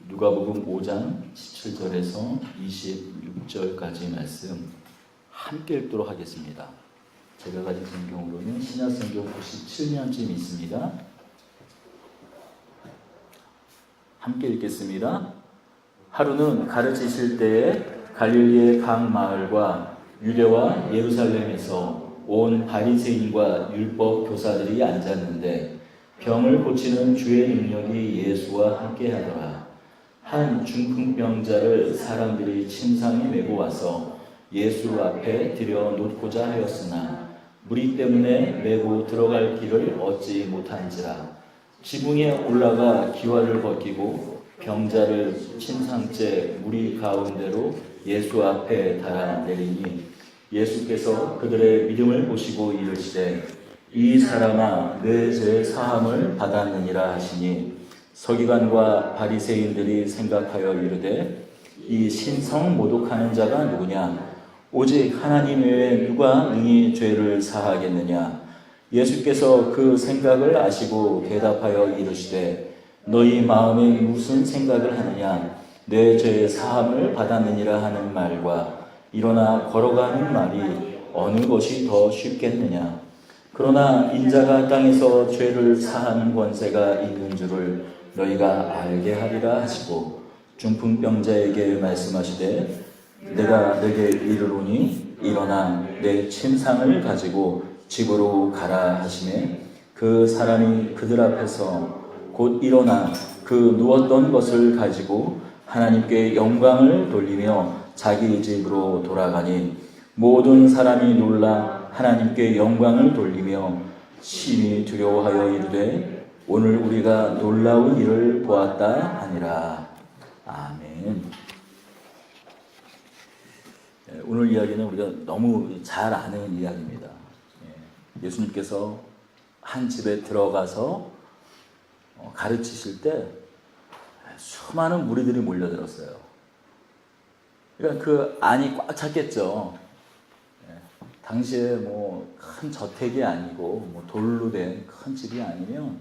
누가복음 5장 17절에서 26절까지 말씀 함께 읽도록 하겠습니다. 제가 가진 성경으로는 신약성경 97년쯤 있습니다. 함께 읽겠습니다. 하루는 가르치실 때에 갈릴리의 각 마을과 유대와 예루살렘에서 온 바리새인과 율법 교사들이 앉았는데 병을 고치는 주의 능력이 예수와 함께하더라. 한 중풍병자를 사람들이 침상에 메고 와서 예수 앞에 들여 놓고자 하였으나 무리 때문에 메고 들어갈 길을 얻지 못한지라. 지붕에 올라가 기와를 벗기고 병자를 침상째 무리 가운데로 예수 앞에 달아 내리니 예수께서 그들의 믿음을 보시고 이르시되 이 사람아 내 죄 사함을 받았느니라 하시니 서기관과 바리새인들이 생각하여 이르되 이 신성 모독하는 자가 누구냐? 오직 하나님 외에 누가 능히 죄를 사하겠느냐? 예수께서 그 생각을 아시고 대답하여 이르시되 너희 마음에 무슨 생각을 하느냐? 내 죄 사함을 받았느니라 하는 말과 일어나 걸어가는 말이 어느 것이 더 쉽겠느냐? 그러나 인자가 땅에서 죄를 사하는 권세가 있는 줄을 너희가 알게 하리라 하시고 중풍병자에게 말씀하시되 내가 내게 이르노니 일어나 내 침상을 가지고 집으로 가라 하시매 그 사람이 그들 앞에서 곧 일어나 그 누웠던 것을 가지고 하나님께 영광을 돌리며 자기 집으로 돌아가니 모든 사람이 놀라 하나님께 영광을 돌리며 심히 두려워하여 이르되 오늘 우리가 놀라운 일을 보았다 하니라. 아멘. 오늘 이야기는 우리가 너무 잘 아는 이야기입니다. 예수님께서 한 집에 들어가서 가르치실 때 수많은 무리들이 몰려들었어요. 그러니까 그 안이 꽉 찼겠죠. 당시에 뭐 큰 저택이 아니고 뭐 돌로 된 큰 집이 아니면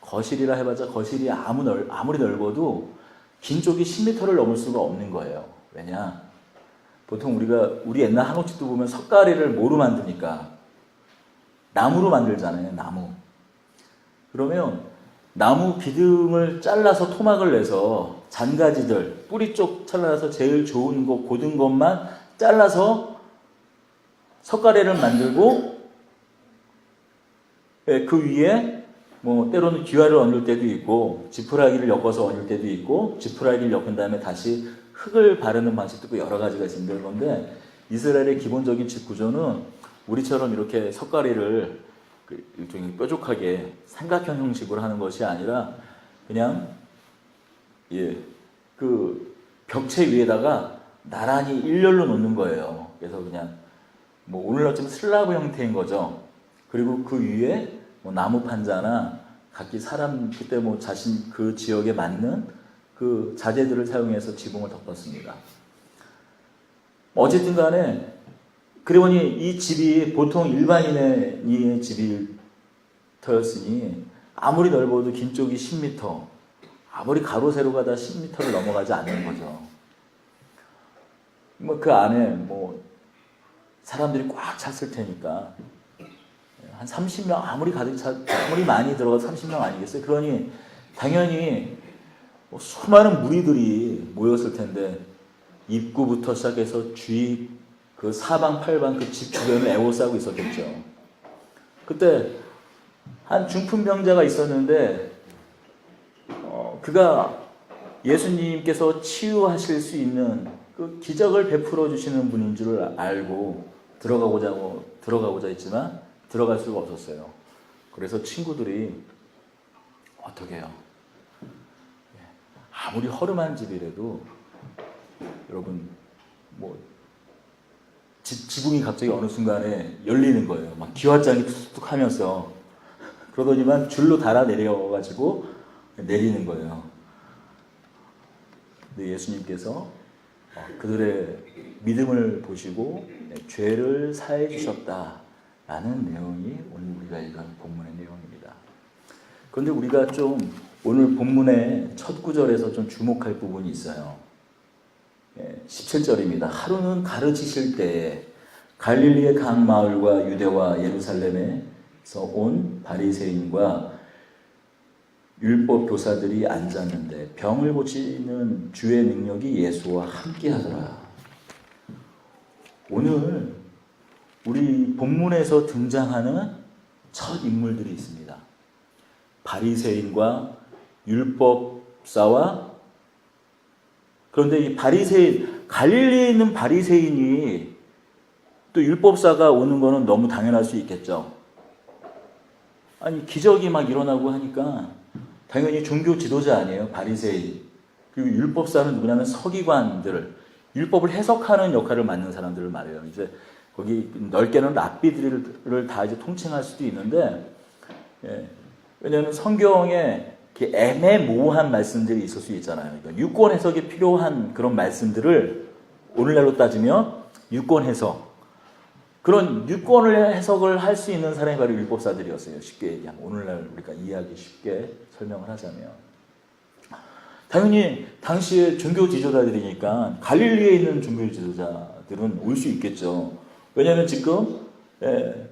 거실이라 해봤자 거실이 아무리 넓어도 긴 쪽이 10m를 넘을 수가 없는 거예요. 왜냐? 보통 우리 옛날 한옥집도 보면 석가래를 뭐로 만드니까 나무로 만들잖아요. 나무. 그러면 나무 비듬을 잘라서 토막을 내서 잔가지들 뿌리 쪽 잘라서 제일 좋은 거 고든 것만 잘라서 석가래를 만들고 그 위에 뭐 때로는 기와를 얹을 때도 있고 지푸라기를 엮어서 얹을 때도 있고 지푸라기를 엮은 다음에 다시 흙을 바르는 방식도 있고 여러 가지가 있습니다. 그런데 이스라엘의 기본적인 집 구조는 우리처럼 이렇게 석가래를 일종의 뾰족하게 삼각형 형식으로 하는 것이 아니라 그냥 그 벽체 위에다가 나란히 일렬로 놓는 거예요. 그래서 그냥 뭐 오늘날 좀 슬라브 형태인 거죠. 그리고 그 위에 뭐 나무 판자나 각기 사람 그때 뭐 자신 그 지역에 맞는 그 자재들을 사용해서 지붕을 덮었습니다. 어쨌든 간에 그러니 이 집이 보통 일반인의 집이었으니 아무리 넓어도 긴 쪽이 10m, 아무리 가로 세로가 다 10m를 넘어가지 않는 거죠. 뭐 그 안에 뭐 사람들이 꽉 찼을 테니까 한 30명 아무리 많이 들어가도 30명 아니겠어요? 그러니 당연히 수많은 무리들이 모였을 텐데 입구부터 시작해서 주위 그 사방 팔방 그 집 주변을 에워싸고 있었겠죠. 그때 한 중풍병자가 있었는데 그가 예수님께서 치유하실 수 있는 그 기적을 베풀어 주시는 분인 줄 알고 들어가고자 했지만 들어갈 수가 없었어요. 그래서 친구들이 어떻게 해요? 아무리 허름한 집이라도 여러분 뭐 지붕이 갑자기 어느 순간에 열리는 거예요. 막 기와장이 툭툭 하면서 그러더니만 줄로 달아 내려가지고 내리는 거예요. 근데 예수님께서 그들의 믿음을 보시고 죄를 사해 주셨다라는 내용이 오늘 우리가 읽은 본문의 내용입니다. 그런데 우리가 좀 오늘 본문의 첫 구절에서 좀 주목할 부분이 있어요. 17절입니다. 하루는 가르치실 때에 갈릴리의 각 마을과 유대와 예루살렘에서 온 바리새인과 율법 교사들이 앉았는데 병을 고치는 주의 능력이 예수와 함께하더라. 오늘 우리 본문에서 등장하는 첫 인물들이 있습니다. 바리새인과 율법사와, 그런데 이 바리새인, 갈릴리에 있는 바리새인이 또 율법사가 오는 거는 너무 당연할 수 있겠죠. 아니 기적이 막 일어나고 하니까 당연히 종교 지도자 아니에요, 바리새인. 그리고 율법사는 누구냐면 서기관들, 율법을 해석하는 역할을 맡는 사람들을 말해요. 이제 거기 넓게는 랍비들을 다 이제 통칭할 수도 있는데, 왜냐하면 성경에 이렇게 애매모호한 말씀들이 있을 수 있잖아요. 그러니까 유권 해석이 필요한 그런 말씀들을 오늘날로 따지면 유권 해석, 그런 유권을 해석을 할 수 있는 사람이 바로 율법사들이었어요. 쉽게 얘기하면, 오늘날 우리가 이해하기 쉽게 설명을 하자면, 당연히 당시에 종교 지도자들이니까 갈릴리에 있는 종교 지도자들은 올 수 있겠죠. 왜냐하면 지금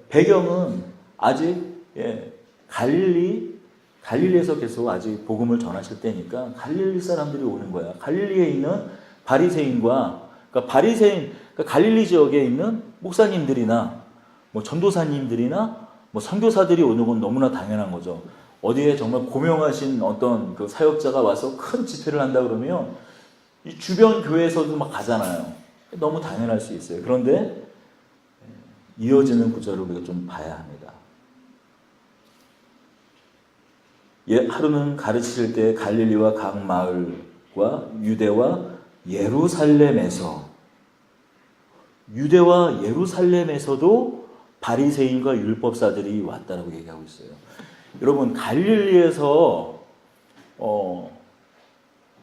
배경은 아직 갈릴리에서 계속 아직 복음을 전하실 때니까 갈릴리 사람들이 오는 거야. 갈릴리에 있는 바리새인과, 그러니까 바리새인, 그러니까 갈릴리 지역에 있는 목사님들이나 뭐 전도사님들이나 뭐 선교사들이 오는 건 너무나 당연한 거죠. 어디에 정말 고명하신 어떤 그 사역자가 와서 큰 집회를 한다 그러면 이 주변 교회에서도 막 가잖아요. 너무 당연할 수 있어요. 그런데 이어지는 구절을 우리가 좀 봐야 합니다. 하루는 가르치실 때 갈릴리와 각 마을과 유대와 예루살렘에서도 바리새인과 율법사들이 왔다라고 얘기하고 있어요. 여러분, 갈릴리에서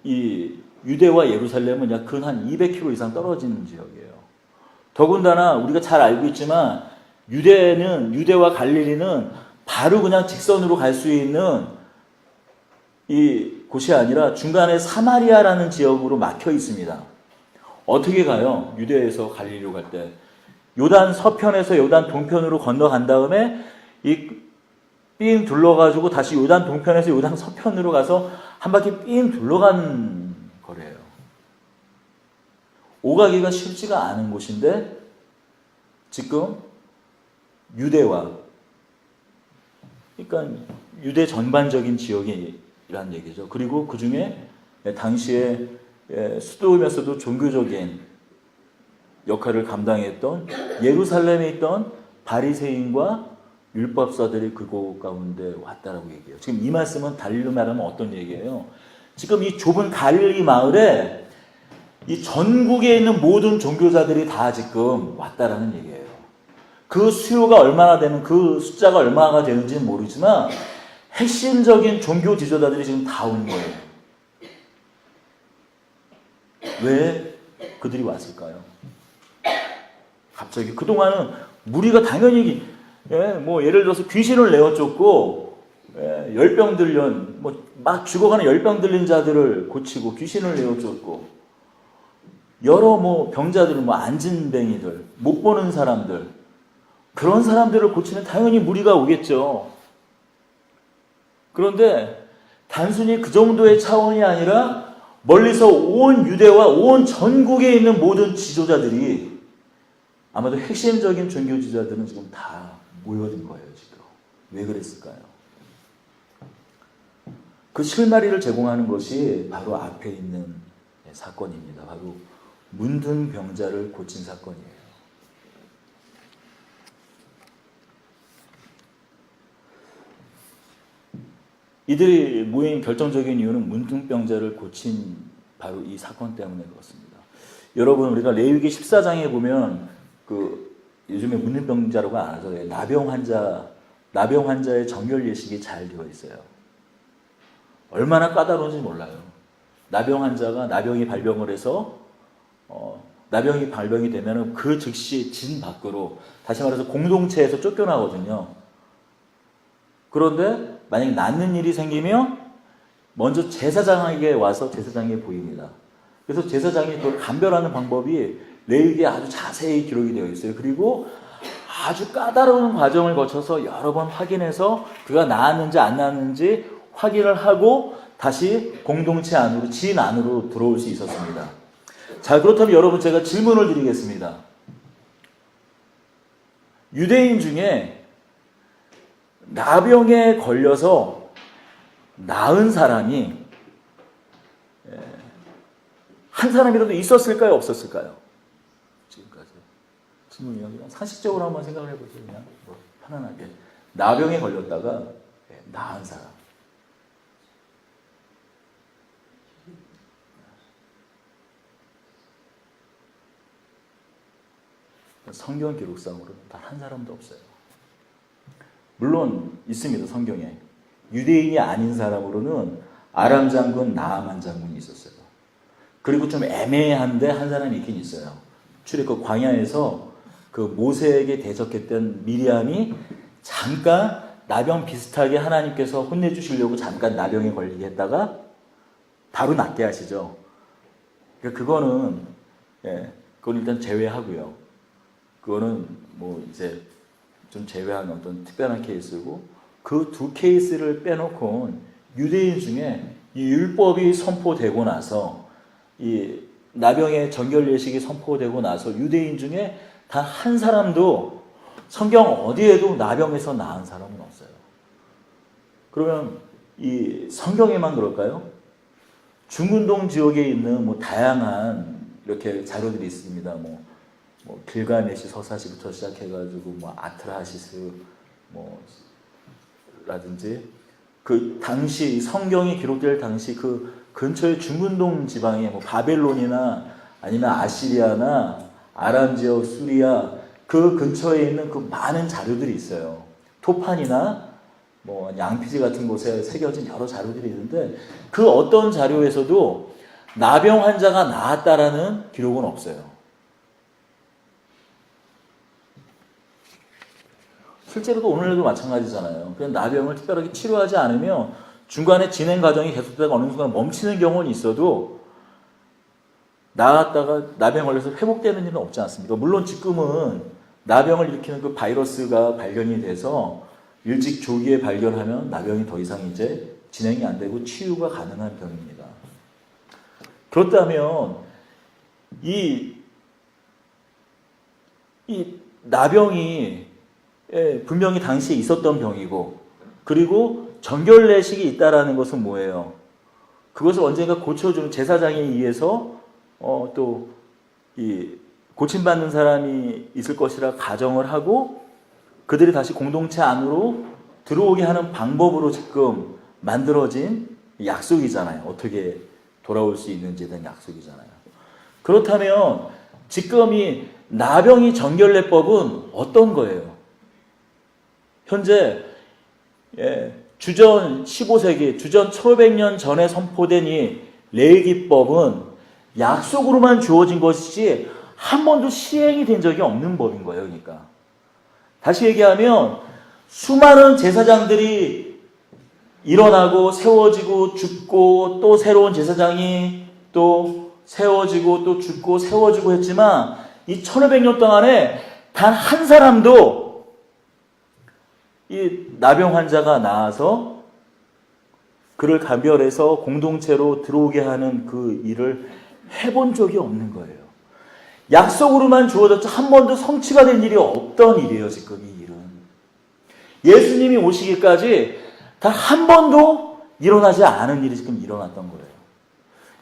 이 유대와 예루살렘은 약 근 한 200km 이상 떨어진 지역이에요. 더군다나 우리가 잘 알고 있지만 유대와 갈릴리는 바로 그냥 직선으로 갈 수 있는 이 곳이 아니라 중간에 사마리아라는 지역으로 막혀 있습니다. 어떻게 가요? 유대에서 갈릴리로 갈 때 요단 서편에서 요단 동편으로 건너간 다음에 삥 둘러가지고 다시 요단 동편에서 요단 서편으로 가서 한 바퀴 삥 둘러가는 거래요. 오가기가 쉽지가 않은 곳인데 지금 유대와, 그러니까 유대 전반적인 지역이란 얘기죠. 그리고 그 중에 당시에 수도면서도 종교적인 역할을 감당했던 예루살렘에 있던 바리새인과 율법사들이 그곳 가운데 왔다라고 얘기해요. 지금 이 말씀은 달리로 말하면 어떤 얘기예요? 지금 이 좁은 갈릴리 마을에 이 전국에 있는 모든 종교자들이 다 지금 왔다라는 얘기예요. 그 수요가 얼마나 되는, 그 숫자가 얼마나 되는지는 모르지만 핵심적인 종교 지도자들이 지금 다 온 거예요. 왜 그들이 왔을까요? 갑자기 그동안은 무리가 당연히 뭐 예를 들어서 귀신을 내어 쫓고 열병 들린, 뭐 막 죽어가는 열병 들린 자들을 고치고 귀신을 내어 쫓고 여러 뭐 병자들, 뭐 안진뱅이들, 못 보는 사람들, 그런 사람들을 고치면 당연히 무리가 오겠죠. 그런데 단순히 그 정도의 차원이 아니라 멀리서 온 유대와 온 전국에 있는 모든 지도자들이, 아마도 핵심적인 종교 지도자들은 지금 다 모여든 거예요, 지금. 왜 그랬을까요? 그 실마리를 제공하는 것이 바로 앞에 있는 사건입니다. 바로 문둥병자를 고친 사건이에요. 이들이 모인 결정적인 이유는 문둥병자를 고친 바로 이 사건 때문에 그렇습니다. 여러분, 우리가 레위기 14장에 보면 요즘에 문둥병자라고 안 하죠. 나병 환자의 정결 예식이 잘 되어 있어요. 얼마나 까다로운지 몰라요. 나병 환자가 나병이 발병을 해서 나병이 발병이 되면 그 즉시 진 밖으로, 다시 말해서 공동체에서 쫓겨나거든요. 그런데 만약에 낫는 일이 생기면 먼저 제사장에게 와서 제사장에게 보입니다. 그래서 제사장이 그걸 감별하는 방법이 레위기에 아주 자세히 기록이 되어 있어요. 그리고 아주 까다로운 과정을 거쳐서 여러 번 확인해서 그가 나았는지 안 나았는지 확인을 하고 다시 공동체 안으로, 지인 안으로 들어올 수 있었습니다. 자, 그렇다면 여러분 제가 질문을 드리겠습니다. 유대인 중에 나병에 걸려서 나은 사람이 한 사람이라도 있었을까요? 없었을까요? 지금까지 질문이요. 그냥 상식적으로 한번 생각을 해보세요. 그냥 뭐 편안하게 나병에 걸렸다가 나은 사람. 성경 기록상으로는 단 한 사람도 없어요. 물론 있습니다. 성경에 유대인이 아닌 사람으로는 아람 장군 나아만 장군이 있었어요. 그리고 좀 애매한데 한 사람이 있긴 있어요. 출애굽 광야에서 그 모세에게 대적했던 미리암이 잠깐 나병 비슷하게 하나님께서 혼내주시려고 잠깐 나병에 걸리게 했다가 바로 낫게 하시죠. 그러니까 그거는 그건 일단 제외하고요. 그거는 뭐 이제 좀 제외한 어떤 특별한 케이스고, 그 두 케이스를 빼놓고는 유대인 중에 이 율법이 선포되고 나서 이 나병의 정결 예식이 선포되고 나서 유대인 중에 단 한 사람도 성경 어디에도 나병에서 나은 사람은 없어요. 그러면 이 성경에만 그럴까요? 중근동 지역에 있는 뭐 다양한 이렇게 자료들이 있습니다. 뭐 길가메시 서사시부터 시작해가지고 뭐 아트라시스 라든지 그 당시 성경이 기록될 당시 그 근처의 중근동 지방에 뭐 바벨론이나 아니면 아시리아나 아람 지역 수리아 그 근처에 있는 그 많은 자료들이 있어요. 토판이나 뭐 양피지 같은 곳에 새겨진 여러 자료들이 있는데 그 어떤 자료에서도 나병 환자가 나았다라는 기록은 없어요. 실제로도 오늘도 마찬가지잖아요. 그냥 나병을 특별하게 치료하지 않으면 중간에 진행 과정이 계속되다가 어느 순간 멈추는 경우는 있어도 나았다가 나병 걸려서 회복되는 일은 없지 않습니까? 물론 지금은 나병을 일으키는 그 바이러스가 발견이 돼서 일찍 조기에 발견하면 나병이 더 이상 이제 진행이 안 되고 치유가 가능한 병입니다. 그렇다면 이 나병이 분명히 당시에 있었던 병이고, 그리고 정결례식이 있다라는 것은 뭐예요? 그것을 언젠가 고쳐주는 제사장에 의해서 또 이 고침받는 사람이 있을 것이라 가정을 하고 그들이 다시 공동체 안으로 들어오게 하는 방법으로 지금 만들어진 약속이잖아요. 어떻게 돌아올 수 있는지에 대한 약속이잖아요. 그렇다면 지금 이 나병이 정결례법은 어떤 거예요? 현재 주전 15세기, 주전 1500년 전에 선포된 이 레위기법은 약속으로만 주어진 것이지 한 번도 시행이 된 적이 없는 법인 거예요. 그러니까 다시 얘기하면 수많은 제사장들이 일어나고 세워지고 죽고 또 새로운 제사장이 또 세워지고 또 죽고 세워지고 했지만 이 1500년 동안에 단 한 사람도 이 나병 환자가 나아서 그를 감별해서 공동체로 들어오게 하는 그 일을 해본 적이 없는 거예요. 약속으로만 주어졌죠. 한 번도 성취가 된 일이 없던 일이에요. 지금 이 일은 예수님이 오시기까지 단 한 번도 일어나지 않은 일이 지금 일어났던 거예요.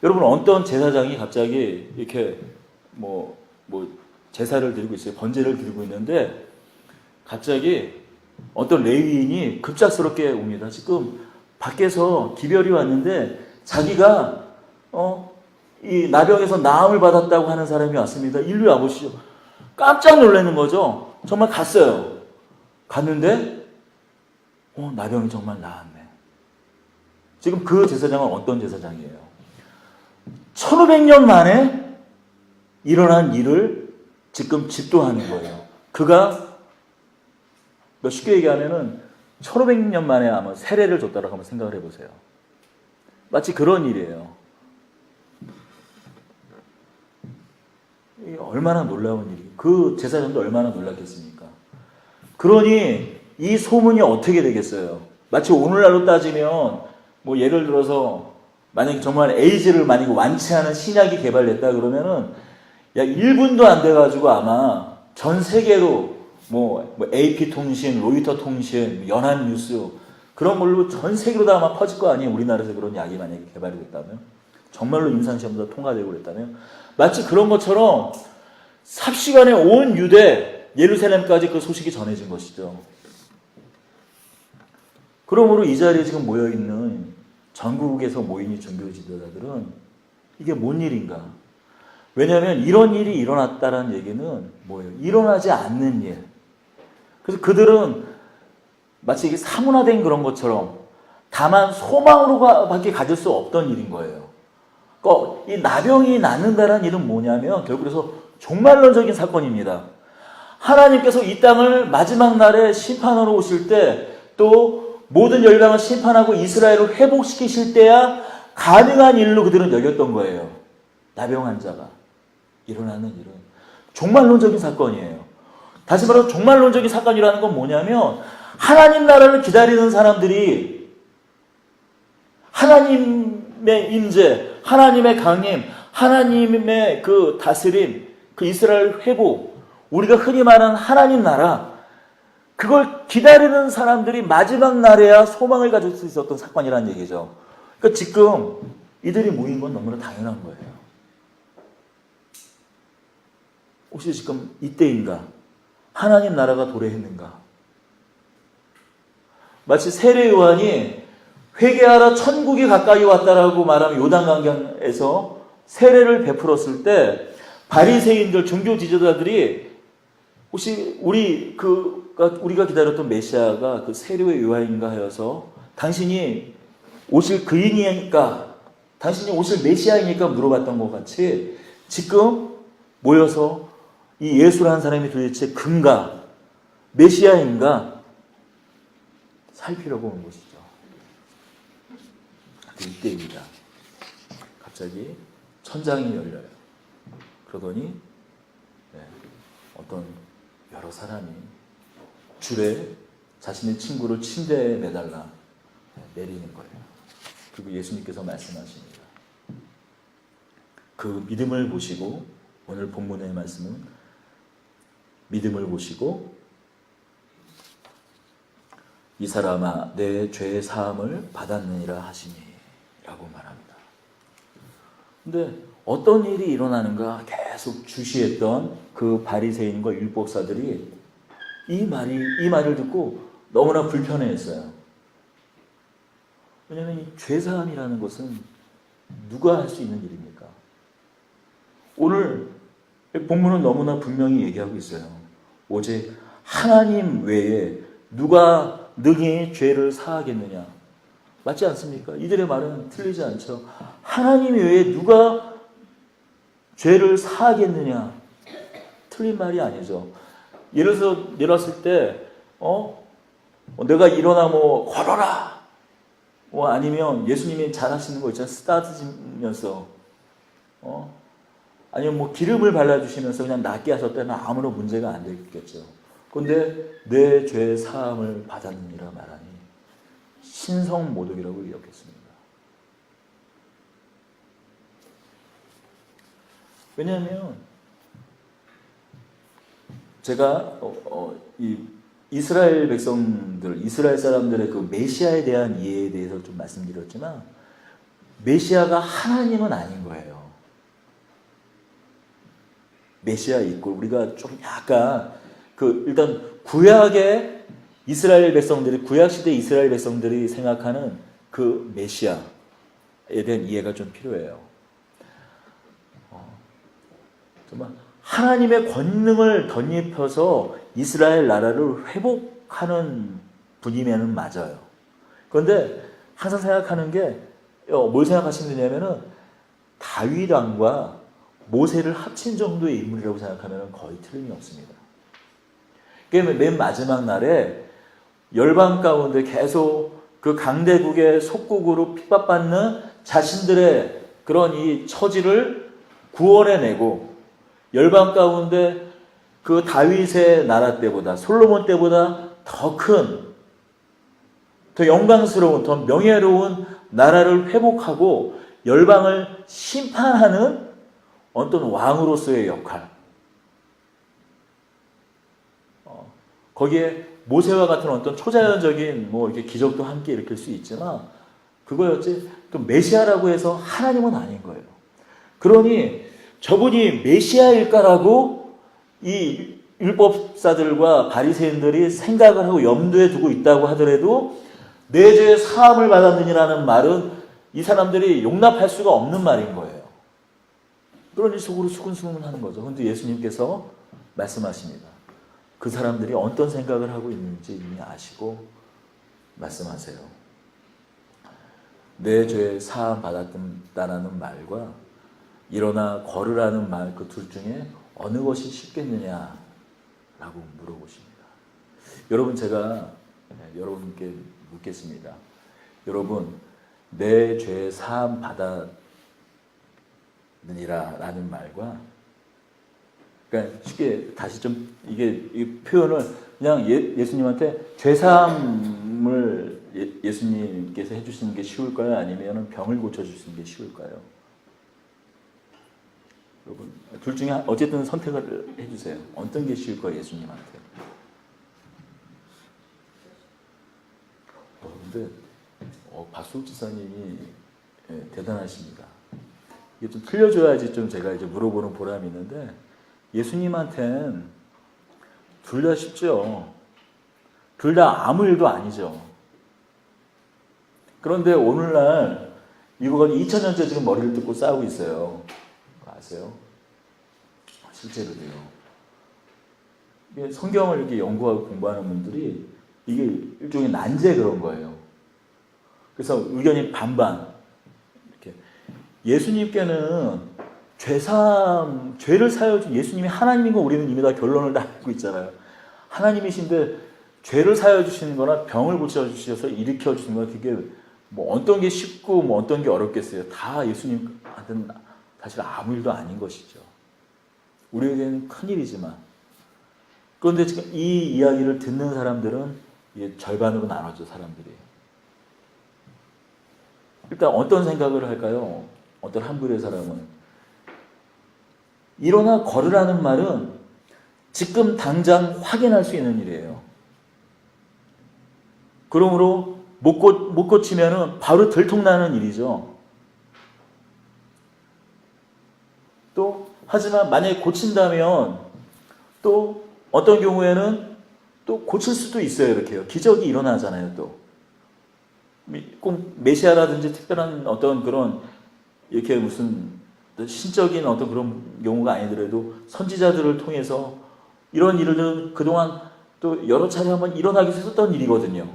여러분, 어떤 제사장이 갑자기 이렇게 뭐 제사를 드리고 있어요. 번제를 드리고 있는데 갑자기 어떤 레위인이 급작스럽게 옵니다. 지금 밖에서 기별이 왔는데 자기가 이 나병에서 나음을 받았다고 하는 사람이 왔습니다. 일로 와보시죠. 깜짝 놀라는 거죠. 정말 갔어요. 갔는데 나병이 정말 나았네. 지금 그 제사장은 어떤 제사장이에요? 1500년 만에 일어난 일을 지금 집도하는 거예요. 그가 쉽게 얘기하면은 1500년 만에 아마 세례를 줬다라고 한번 생각을 해보세요. 마치 그런 일이에요. 얼마나 놀라운 일이. 그 제사장도 얼마나 놀랐겠습니까? 그러니 이 소문이 어떻게 되겠어요? 마치 오늘날로 따지면 뭐 예를 들어서 만약에 정말 에이즈를 만약에 완치하는 신약이 개발됐다 그러면은 야 1분도 안 돼가지고 아마 전 세계로 뭐 AP통신, 로이터통신, 연합뉴스 그런 걸로 전 세계로 다 아마 퍼질 거 아니에요. 우리나라에서 그런 약이 만약에 개발이 됐다면 정말로 임상시험도 통과되고 그랬다면 마치 그런 것처럼 삽시간에 온 유대 예루살렘까지 그 소식이 전해진 것이죠. 그러므로 이 자리에 지금 모여있는 전국에서 모인 이 종교 지도자들은 이게 뭔 일인가? 왜냐하면 이런 일이 일어났다는 얘기는 뭐예요? 일어나지 않는 일. 그래서 그들은 마치 이게 사문화된 그런 것처럼 다만 소망으로밖에 가질 수 없던 일인 거예요. 그러니까 이 나병이 낫는다는 일은 뭐냐면 결국 그래서 종말론적인 사건입니다. 하나님께서 이 땅을 마지막 날에 심판하러 오실 때 또 모든 열방을 심판하고 이스라엘을 회복시키실 때야 가능한 일로 그들은 여겼던 거예요. 나병 환자가 일어나는 일은 종말론적인 사건이에요. 다시 말해서 종말론적인 사건이라는 건 뭐냐면 하나님 나라를 기다리는 사람들이 하나님의 임재, 하나님의 강림, 하나님의 그 다스림, 그 이스라엘 회복, 우리가 흔히 말하는 하나님 나라, 그걸 기다리는 사람들이 마지막 날에야 소망을 가질 수 있었던 사건이라는 얘기죠. 그러니까 지금 이들이 모인 건 너무나 당연한 거예요. 혹시 지금 이때인가? 하나님 나라가 도래했는가? 마치 세례 요한이 회개하라 천국이 가까이 왔다라고 말하면 요단강에서 세례를 베풀었을 때 바리새인들 종교 지도자들이 혹시 우리가 기다렸던 메시아가 그 세례의 요한인가 하여서 당신이 오실 그이니까 당신이 오실 메시아이니까 물어봤던 것 같이 지금 모여서 이 예수라는 사람이 도대체 근가 메시아인가 살피려고 온 것이죠. 이때입니다. 갑자기 천장이 열려요. 그러더니 어떤 여러 사람이 줄에 자신의 친구를 침대에 매달라 내리는 거예요. 그리고 예수님께서 말씀하십니다. 그 믿음을 보시고 오늘 본문의 말씀은 믿음을 보시고 이 사람아 내 죄의 사함을 받았느니라 하시니 라고 말합니다. 근데 어떤 일이 일어나는가 계속 주시했던 그 바리새인과 율법사들이 이 말을 듣고 너무나 불편해했어요. 왜냐하면 이 죄사함이라는 것은 누가 할 수 있는 일입니까? 오늘 본문은 너무나 분명히 얘기하고 있어요. 오직 하나님 외에 누가 능히 죄를 사하겠느냐? 맞지 않습니까? 이들의 말은 틀리지 않죠. 하나님 외에 누가 죄를 사하겠느냐? 틀린 말이 아니죠. 예를 들었을 때, 내가 일어나 걸어라! 아니면 예수님이 잘하시는 거 있잖아요. 쓰다듬으면서, 아니면 기름을 발라주시면서 그냥 낫게 하셨다면 아무런 문제가 안 되겠죠. 그런데 내 죄 사함을 받았느니라 말하니 신성모독이라고 일컫겠습니다. 왜냐하면 제가 이 이스라엘 백성들, 이스라엘 사람들의 그 메시아에 대한 이해에 대해서 좀 말씀드렸지만 메시아가 하나님은 아닌 거예요. 메시아 있고 우리가 좀 약간 일단 구약의 이스라엘 백성들이 구약 시대 이스라엘 백성들이 생각하는 그 메시아에 대한 이해가 좀 필요해요. 정말 하나님의 권능을 덧입혀서 이스라엘 나라를 회복하는 분이면은 맞아요. 그런데 항상 생각하는 게 뭘 생각하시면 되냐면은 다윗 왕과 모세를 합친 정도의 인물이라고 생각하면 거의 틀림이 없습니다. 그러니까 맨 마지막 날에 열방 가운데 계속 그 강대국의 속국으로 핍박받는 자신들의 그런 이 처지를 구원해내고 열방 가운데 그 다윗의 나라 때보다 솔로몬 때보다 더 큰, 더 영광스러운, 더 명예로운 나라를 회복하고 열방을 심판하는 어떤 왕으로서의 역할. 거기에 모세와 같은 어떤 초자연적인 뭐 이렇게 기적도 함께 일으킬 수 있지만 그거였지 또 메시아라고 해서 하나님은 아닌 거예요. 그러니 저분이 메시아일까라고 이 율법사들과 바리새인들이 생각을 하고 염두에 두고 있다고 하더라도 내 죄의 사함을 받았느니라는 말은 이 사람들이 용납할 수가 없는 말인 거예요. 그러니 속으로 수근수근 하는 거죠. 그런데 예수님께서 말씀하십니다. 그 사람들이 어떤 생각을 하고 있는지 이미 아시고 말씀하세요. 내 죄의 사함 받았다라는 말과 일어나 걸으라는 말 그 둘 중에 어느 것이 쉽겠느냐라고 물어보십니다. 여러분 제가 여러분께 묻겠습니다. 여러분 내 죄의 사함 받았느니라라는 말과 그러니까 쉽게 다시 좀 이 표현을 그냥 예수님한테 죄사함을 예수님께서 해주시는 게 쉬울까요? 아니면 병을 고쳐주시는 게 쉬울까요? 여러분 둘 중에 어쨌든 선택을 해주세요. 어떤 게 쉬울까요? 예수님한테. 근데 박수욱 지사님이 대단하십니다. 이게 좀 틀려줘야지 좀 제가 이제 물어보는 보람이 있는데 예수님한테는 둘 다 쉽죠. 둘 다 아무 일도 아니죠. 그런데 오늘날 미국은 2000년째 지금 머리를 뜯고 싸우고 있어요. 아세요? 실제로도요. 성경을 이렇게 연구하고 공부하는 분들이 이게 일종의 난제 그런 거예요. 그래서 의견이 반반. 이렇게 예수님께는 죄를 사여준 예수님이 하나님인 거 우리는 이미 다 결론을 다 알고 있잖아요. 하나님이신데 죄를 사여주시는 거나 병을 고쳐주셔서 일으켜주시는 거나 그게 뭐 어떤 게 쉽고 뭐 어떤 게 어렵겠어요. 다 예수님한테는 사실 아무 일도 아닌 것이죠. 우리에게는 큰일이지만 그런데 지금 이 이야기를 듣는 사람들은 절반으로 나눠져 사람들이. 일단 어떤 생각을 할까요? 어떤 한 부류의 사람은 일어나 걸으라는 말은 지금 당장 확인할 수 있는 일이에요. 그러므로 못 고치면은 바로 들통나는 일이죠. 또 하지만 만약에 고친다면 또 어떤 경우에는 또 고칠 수도 있어요. 이렇게요. 기적이 일어나잖아요. 또 꼭 메시아라든지 특별한 어떤 그런 이렇게 무슨 신적인 어떤 그런 경우가 아니더라도 선지자들을 통해서 이런 일을 그동안 또 여러 차례 한번 일어나기 했었던 일이거든요.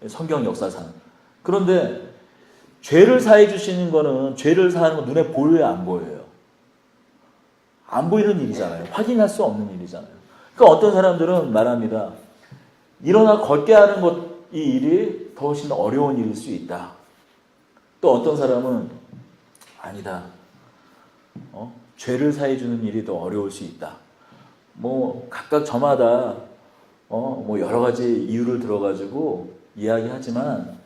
성경 역사상. 그런데 죄를 사해 주시는 거는 죄를 사하는 건 눈에 보여요, 안 보여요? 안 보이는 일이잖아요. 확인할 수 없는 일이잖아요. 그러니까 어떤 사람들은 말합니다. 일어나 걷게 하는 이 일이 더 훨씬 어려운 일일 수 있다. 또 어떤 사람은 아니다. 죄를 사해 주는 일이 더 어려울 수 있다. 뭐 각각 저마다 뭐 여러 가지 이유를 들어가지고 이야기하지만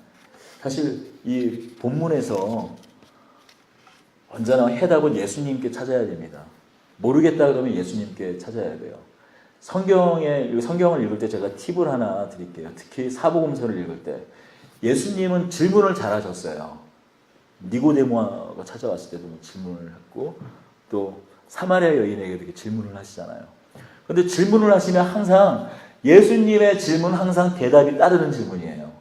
사실 이 본문에서 언제나 해답은 예수님께 찾아야 됩니다. 모르겠다 그러면 예수님께 찾아야 돼요. 성경을 읽을 때 제가 팁을 하나 드릴게요. 특히 사복음서를 읽을 때 예수님은 질문을 잘하셨어요. 니고데모가 찾아왔을 때도 질문을 했고 또 사마리아 여인에게도 이렇게 질문을 하시잖아요. 그런데 질문을 하시면 항상 예수님의 질문은 항상 대답이 따르는 질문이에요.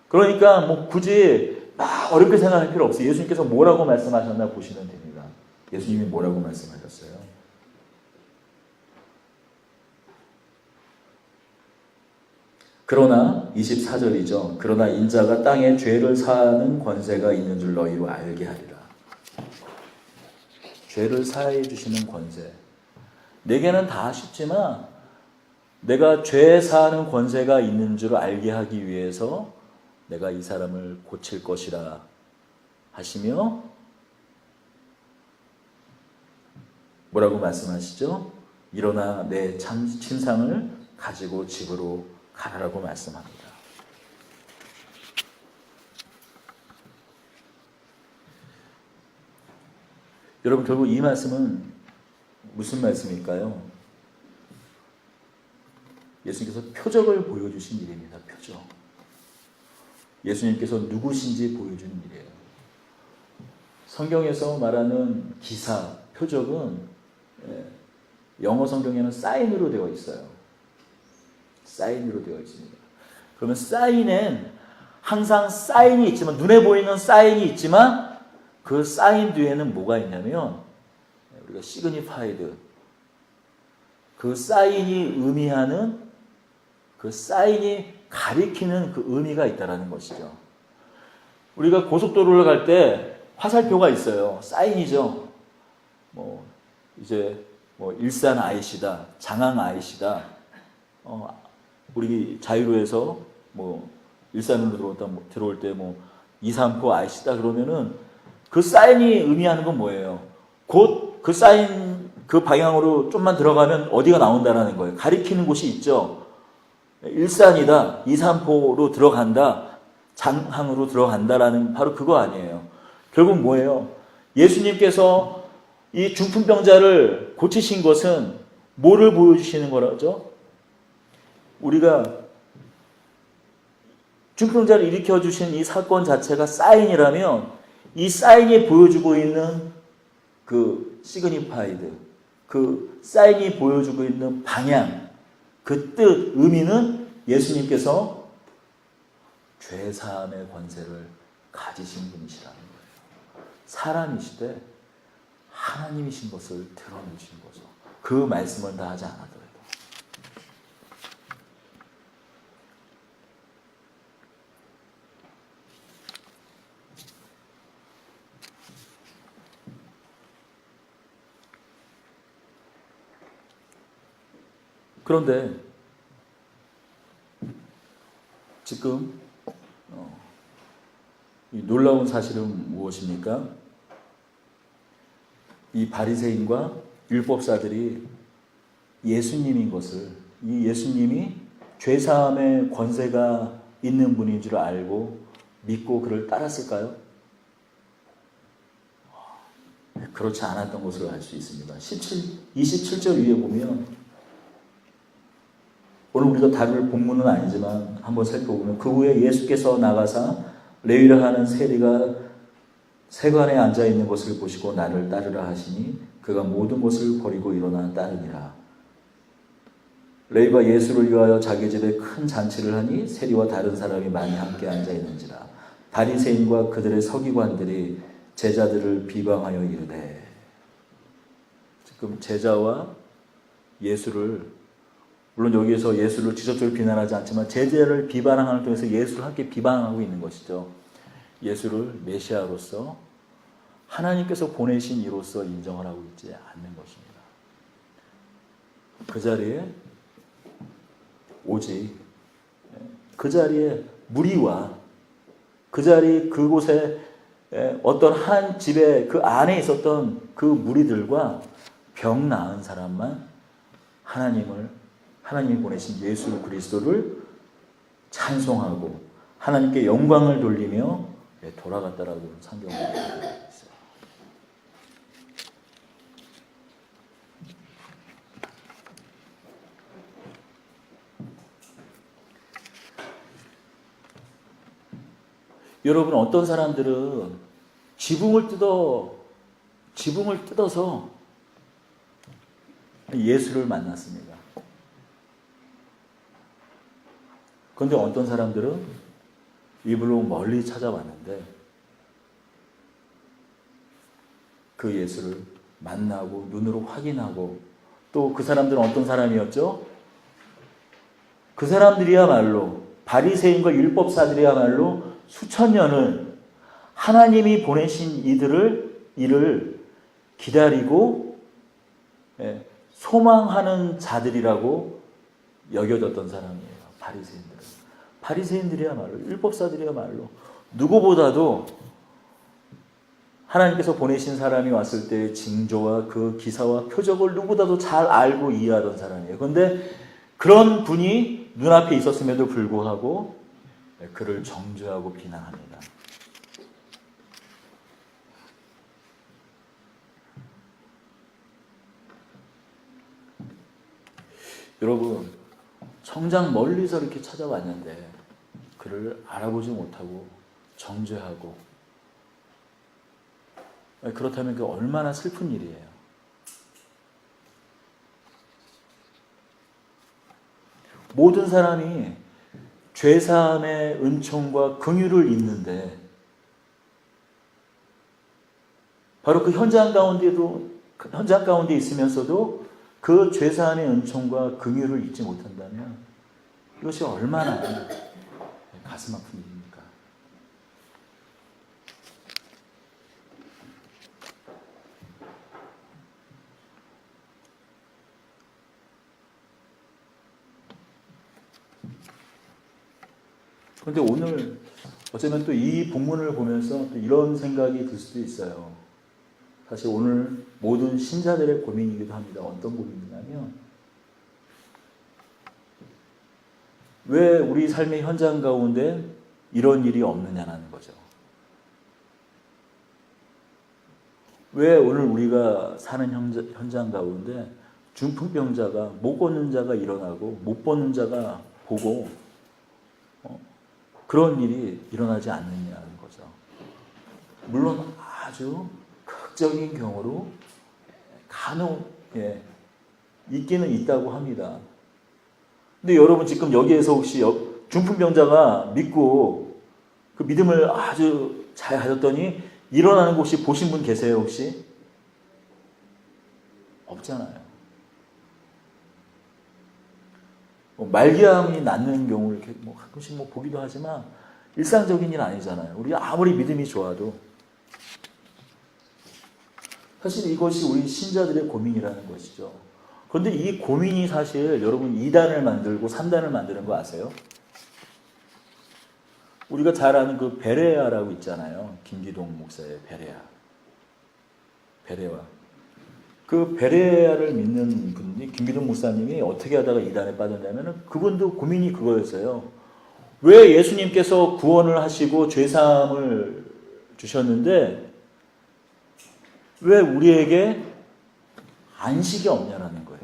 그러니까 뭐 굳이 막 어렵게 생각할 필요 없어요. 예수님께서 뭐라고 말씀하셨나 보시면 됩니다. 예수님이 뭐라고 말씀하셨어요? 그러나 24절이죠. 그러나 인자가 땅에 죄를 사하는 권세가 있는 줄 너희로 알게 하리라. 죄를 사해 주시는 권세. 내게는 다 쉽지만 내가 죄 사하는 권세가 있는 줄 알게 하기 위해서 내가 이 사람을 고칠 것이라 하시며 뭐라고 말씀하시죠? 일어나 내 침상을 가지고 집으로 가라라고 말씀합니다. 여러분, 결국 이 말씀은 무슨 말씀일까요? 예수님께서 표적을 보여주신 일입니다. 표적. 예수님께서 누구신지 보여주는 일이에요. 성경에서 말하는 기사, 표적은 영어 성경에는 사인으로 되어 있어요. 사인으로 되어 있습니다. 그러면 사인엔 항상 사인이 있지만, 눈에 보이는 사인이 있지만 그 사인 뒤에는 뭐가 있냐면 우리가 시그니파이드, 그 사인이 의미하는, 그 사인이 가리키는 그 의미가 있다라는 것이죠. 우리가 고속도로를 갈 때 화살표가 있어요. 사인이죠. 이제 일산 IC다, 장항 IC다. 우리 자유로에서 일산으로 들어올 때 239 IC다 그러면은 그 사인이 의미하는 건 뭐예요? 곧 그 사인 그 방향으로 좀만 들어가면 어디가 나온다라는 거예요. 가리키는 곳이 있죠. 일산이다, 239로 들어간다, 장항으로 들어간다라는 바로 그거 아니에요. 결국 뭐예요? 예수님께서 이 중풍병자를 고치신 것은 뭐를 보여주시는 거라죠? 우리가 중풍병자를 일으켜주신 이 사건 자체가 사인이라면 이 사인이 보여주고 있는 그 시그니파이드, 그 사인이 보여주고 있는 방향, 그 뜻, 의미는 예수님께서 죄사함의 권세를 가지신 분이시라는 거예요. 사람이시되 하나님이신 것을 드러내신 거죠. 그 말씀을 다 하지 않아도. 그런데 지금 이 놀라운 사실은 무엇입니까? 이 바리새인과 율법사들이 예수님인 것을, 이 예수님이 죄사함의 권세가 있는 분인 줄 알고 믿고 그를 따랐을까요? 그렇지 않았던 것으로 알 수 있습니다. 27절 위에 보면, 오늘 우리가 다룰 본문은 아니지만 한번 살펴보면, 그 후에 예수께서 나가사 레위라 하는 세리가 세관에 앉아 있는 것을 보시고 나를 따르라 하시니 그가 모든 것을 버리고 일어나 따르니라. 레위가 예수를 위하여 자기 집에 큰 잔치를 하니 세리와 다른 사람이 많이 함께 앉아 있는지라. 바리새인과 그들의 서기관들이 제자들을 비방하여 이르되, 지금 제자와 예수를, 물론 여기에서 예수를 직접적으로 비난하지 않지만 제자를 비방함을 통해서 예수를 함께 비방하고 있는 것이죠. 예수를 메시아로서 하나님께서 보내신 이로서 인정을 하고 있지 않는 것입니다. 그 자리에 오직 그 자리에 무리와 그 자리 그곳에 어떤 한 집에 그 안에 있었던 그 무리들과 병 나은 사람만 하나님이 보내신 예수 그리스도를 찬송하고 하나님께 영광을 돌리며 돌아갔다라고 성경에 있어요. 여러분, 어떤 사람들은 지붕을 뜯어서 예수를 만났습니다. 그런데 어떤 사람들은 일부러 멀리 찾아왔는데 그 예수를 만나고 눈으로 확인하고, 또 그 사람들은 어떤 사람이었죠? 그 사람들이야말로, 바리새인과 율법사들이야말로 수천 년을 하나님이 보내신 이를 기다리고 소망하는 자들이라고 여겨졌던 사람이에요. 바리새인들이야말로, 율법사들이야말로 누구보다도 하나님께서 보내신 사람이 왔을 때의 징조와 그 기사와 표적을 누구보다도 잘 알고 이해하던 사람이에요. 그런데 그런 분이 눈앞에 있었음에도 불구하고 그를 정죄하고 비난합니다. 여러분, 정작 멀리서 이렇게 찾아왔는데 그를 알아보지 못하고 정죄하고, 그렇다면 그 얼마나 슬픈 일이에요. 모든 사람이 죄사함의 은총과 긍휼을 입는데 바로 그 현장 가운데 있으면서도 그 죄사함의 은총과 긍휼을 잊지 못한다면 이것이 얼마나 가슴 아픈 일입니까? 그런데 오늘 어쩌면 또 이 본문을 보면서 또 이런 생각이 들 수도 있어요. 사실 오늘 모든 신자들의 고민이기도 합니다. 어떤 고민이냐면, 왜 우리 삶의 현장 가운데 이런 일이 없느냐는 거죠. 왜 오늘 우리가 사는 현장 가운데 중풍병자가, 못 걷는 자가 일어나고 못 보는 자가 보고 그런 일이 일어나지 않느냐는 거죠. 물론 아주 극적인 경우로 간혹 있기는 있다고 합니다. 근데 여러분 지금 여기에서 혹시 중풍병자가 믿고 그 믿음을 아주 잘 가졌더니 일어나는 거 혹시 보신 분 계세요 혹시? 없잖아요. 말기암이 낫는 경우를 이렇게 가끔씩 보기도 하지만 일상적인 일 아니잖아요. 우리 아무리 믿음이 좋아도. 사실 이것이 우리 신자들의 고민이라는 것이죠. 그런데 이 고민이 사실 여러분 2단을 만들고 3단을 만드는 거 아세요? 우리가 잘 아는 그 베레아라고 있잖아요. 김기동 목사의 베레아. 그 베레아를 믿는 분이, 김기동 목사님이 어떻게 하다가 2단에 빠졌냐면 그분도 고민이 그거였어요. 왜 예수님께서 구원을 하시고 죄사함을 주셨는데 왜 우리에게 안식이 없냐라는 거예요.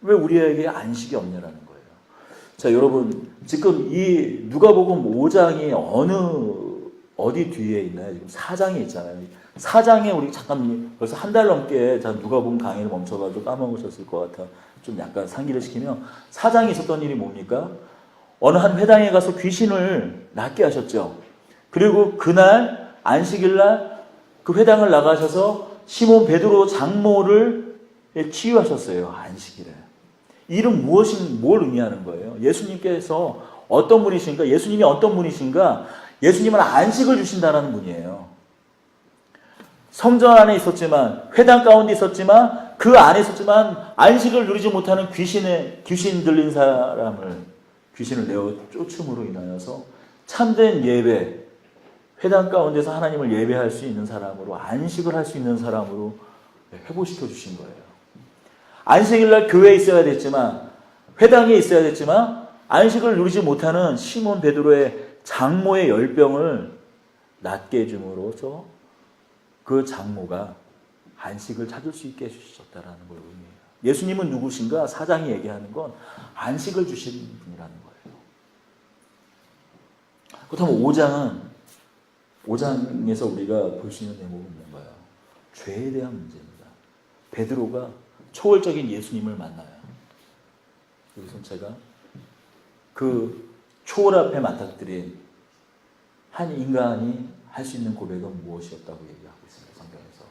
왜 우리에게 안식이 없냐라는 거예요. 자, 여러분 지금 이 누가복음 5장이 어디 뒤에 있나요? 지금 4장에 있잖아요. 4장에 우리 잠깐 벌써 한 달 넘게 누가복음 강의를 멈춰가지고 까먹으셨을 것 같아. 좀 약간 상기를 시키면 4장에 있었던 일이 뭡니까? 어느 한 회당에 가서 귀신을 낫게 하셨죠. 그리고 그날 안식일날 그 회당을 나가셔서 시몬 베드로 장모를 치유하셨어요. 안식일에. 이는 뭘 의미하는 거예요? 예수님께서 어떤 분이신가? 예수님이 어떤 분이신가? 예수님은 안식을 주신다는 분이에요. 성전 안에 있었지만, 회당 가운데 있었지만, 그 안에 있었지만 안식을 누리지 못하는 귀신 들린 사람을 귀신을 내어 쫓음으로 인하여서 참된 예배, 회당 가운데서 하나님을 예배할 수 있는 사람으로, 안식을 할 수 있는 사람으로 회복시켜 주신 거예요. 안식일날 교회에 있어야 됐지만, 회당에 있어야 됐지만 안식을 누리지 못하는 시몬 베드로의 장모의 열병을 낫게 해줌으로써 그 장모가 안식을 찾을 수 있게 해주셨다는 걸 의미해요. 예수님은 누구신가? 4장이 얘기하는 건 안식을 주시는 분이라는 거예요. 그렇다면 5장에서 우리가 볼 수 있는 대목은 뭔가요? 죄에 대한 문제입니다. 베드로가 초월적인 예수님을 만나요. 여기서 제가 그 초월 앞에 맞닥뜨린 한 인간이 할 수 있는 고백은 무엇이었다고 얘기하고 있습니다. 성경에서.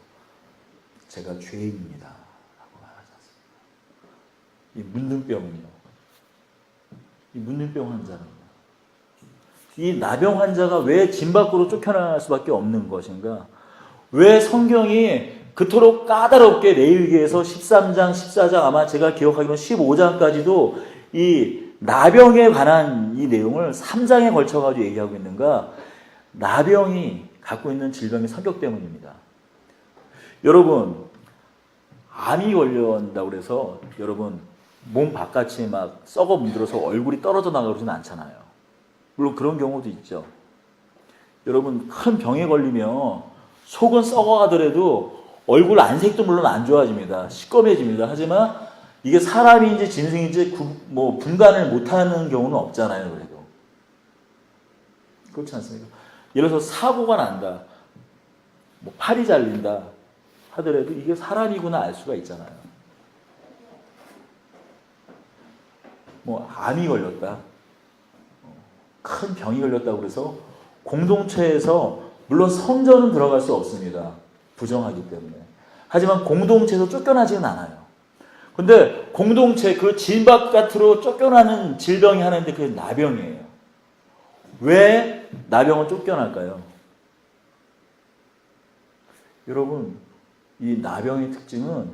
제가 죄인입니다 라고 말하지 않습니다. 이 문둥병은요, 이 문둥병 환자는요, 이 나병 환자가 왜 진 밖으로 쫓겨날 수밖에 없는 것인가? 왜 성경이 그토록 까다롭게 레위기에서 13장, 14장, 아마 제가 기억하기로는 15장까지도 이 나병에 관한 이 내용을 3장에 걸쳐가지고 얘기하고 있는가? 나병이 갖고 있는 질병의 성격 때문입니다. 여러분, 암이 걸려온다고 그래서 여러분 몸 바깥이 막 썩어 문드러서 얼굴이 떨어져 나가지는 않잖아요. 물론 그런 경우도 있죠. 여러분, 큰 병에 걸리면 속은 썩어가더라도 얼굴 안색도 물론 안 좋아집니다. 시꺼매집니다. 하지만 이게 사람인지 짐승인지 분간을 못하는 경우는 없잖아요. 그래도 그렇지 않습니까? 예를 들어서 사고가 난다, 뭐 팔이 잘린다 하더라도 이게 사람이구나 알 수가 있잖아요. 뭐 암이 걸렸다, 큰 병이 걸렸다고 그래서 공동체에서 물론 성전은 들어갈 수 없습니다. 부정하기 때문에. 하지만 공동체에서 쫓겨나지는 않아요. 근데 공동체 그 진 바깥으로 쫓겨나는 질병이 하나 있는데 그게 나병이에요. 왜 나병은 쫓겨날까요? 여러분, 이 나병의 특징은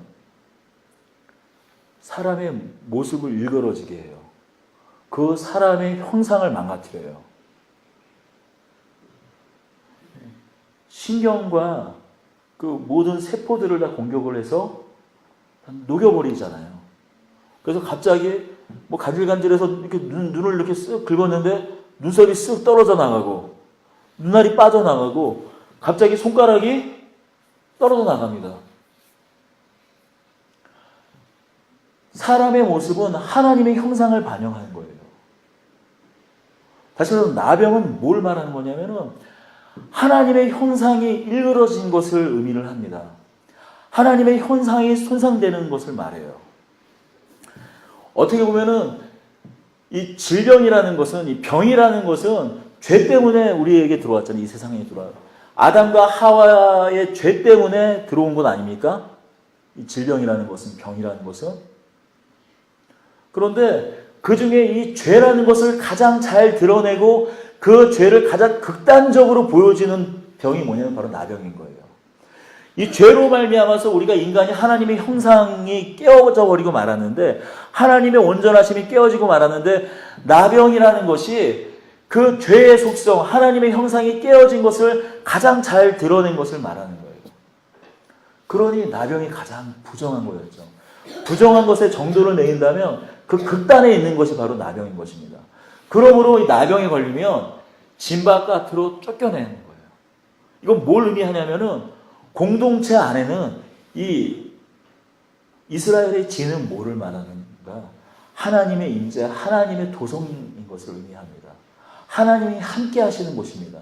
사람의 모습을 일그러지게 해요. 그 사람의 형상을 망가뜨려요. 신경과 그 모든 세포들을 다 공격을 해서 녹여버리잖아요. 그래서 갑자기 뭐 간질간질해서 이렇게 눈을 이렇게 쓱 긁었는데 눈썹이 쓱 떨어져 나가고 눈알이 빠져나가고 갑자기 손가락이 떨어져 나갑니다. 사람의 모습은 하나님의 형상을 반영하는 거예요. 다시 말해서 나병은 뭘 말하는 거냐면은 하나님의 형상이 일그러진 것을 의미를 합니다. 하나님의 형상이 손상되는 것을 말해요. 어떻게 보면은 이 질병이라는 것은, 이 병이라는 것은 죄 때문에 우리에게 들어왔잖아요. 이 세상에 들어와. 아담과 하와의 죄 때문에 들어온 것 아닙니까? 이 질병이라는 것은, 병이라는 것은. 그런데 그 중에 이 죄라는 것을 가장 잘 드러내고 그 죄를 가장 극단적으로 보여지는 병이 뭐냐면 바로 나병인 거예요. 이 죄로 말미암아서 우리가 인간이 하나님의 형상이 깨어져 버리고 말았는데, 하나님의 온전하심이 깨어지고 말았는데, 나병이라는 것이 그 죄의 속성, 하나님의 형상이 깨어진 것을 가장 잘 드러낸 것을 말하는 거예요. 그러니 나병이 가장 부정한 거였죠. 부정한 것의 정도를 내린다면 그 극단에 있는 것이 바로 나병인 것입니다. 그러므로 이 나병에 걸리면 진 바깥으로 쫓겨내는 거예요. 이건 뭘 의미하냐면은 공동체 안에는 이 이스라엘의 진은 뭐를 말하는가? 하나님의 임재, 하나님의 도성인 것을 의미합니다. 하나님이 함께 하시는 곳입니다.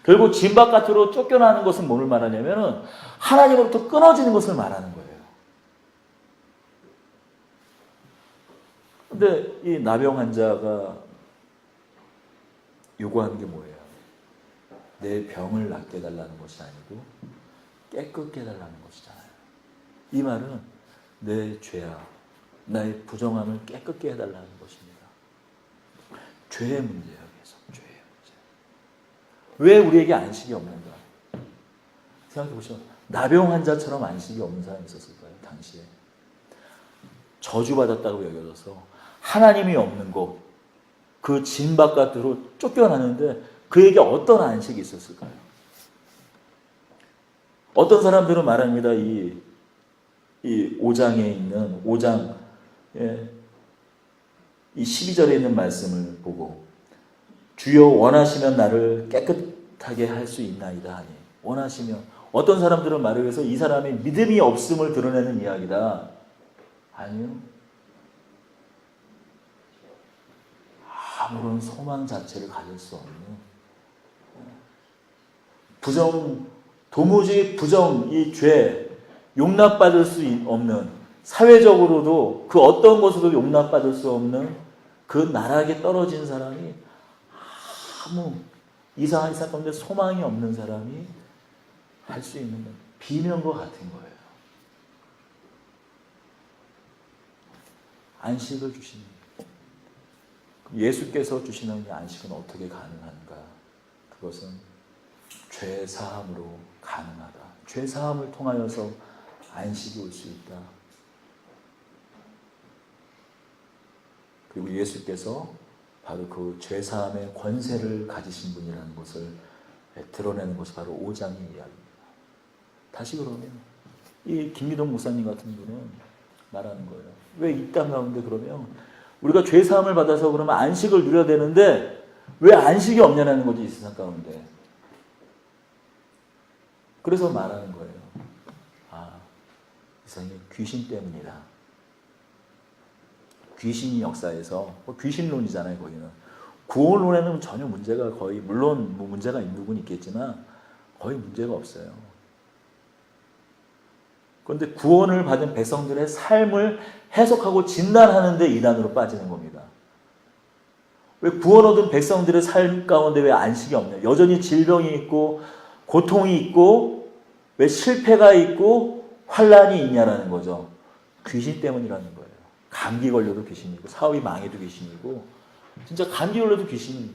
결국 진 바깥으로 쫓겨나는 것은 뭐를 말하냐면은 하나님으로부터 끊어지는 것을 말하는 거예요. 근데 이 나병 환자가 요구하는 게 뭐예요? 내 병을 낫게 해달라는 것이 아니고 깨끗게 해달라는 것이잖아요. 이 말은 내 죄야, 나의 부정함을 깨끗게 해달라는 것입니다. 죄의 문제예요. 계속 죄의 문제. 왜 우리에게 안식이 없는가? 생각해 보시죠. 나병 환자처럼 안식이 없는 사람이 있었을까요? 당시에. 저주받았다고 여겨져서 하나님이 없는 곳, 그 진 바깥으로 쫓겨나는데 그에게 어떤 안식이 있었을까요? 어떤 사람들은 말합니다. 이 5장에 있는 5장 이 12절에 있는 말씀을 보고 주여 원하시면 나를 깨끗하게 할 수 있나이다 하니, 원하시면, 어떤 사람들은 말을 해서 이 사람의 믿음이 없음을 드러내는 이야기다. 아니요. 아무런 소망 자체를 가질 수 없는 도무지 이 죄, 용납받을 수 없는, 사회적으로도 그 어떤 것으로도 용납받을 수 없는 그 나락에 떨어진 사람이, 아무 이상한 사건인데 소망이 없는 사람이 할 수 있는 건 비명과 같은 거예요. 안식을 주시는, 예수께서 주시는 이 안식은 어떻게 가능한가? 그것은 죄 사함으로 가능하다. 죄 사함을 통하여서 안식이 올 수 있다. 그리고 예수께서 바로 그 죄 사함의 권세를 가지신 분이라는 것을 드러내는 것이 바로 5장의 이야기입니다. 다시 그러면 이 김기동 목사님 같은 분은 말하는 거예요. 왜 이 땅 가운데 그러면 우리가 죄 사함을 받아서 그러면 안식을 누려야 되는데 왜 안식이 없냐는 거지, 이 세상 가운데. 그래서 말하는 거예요. 아, 세상에 귀신 때문이다. 귀신이 역사에서, 귀신론이잖아요, 거기는. 구원론에는 전혀 문제가 거의, 물론 뭐 문제가 있는 부분이 있겠지만 거의 문제가 없어요. 그런데 구원을 받은 백성들의 삶을 해석하고 진단하는 데 이단으로 빠지는 겁니다. 왜 구원 얻은 백성들의 삶 가운데 왜 안식이 없냐? 여전히 질병이 있고 고통이 있고 왜 실패가 있고 환란이 있냐라는 거죠. 귀신 때문이라는 거예요. 감기 걸려도 귀신이고 사업이 망해도 귀신이고 진짜 감기 걸려도 귀신이에요.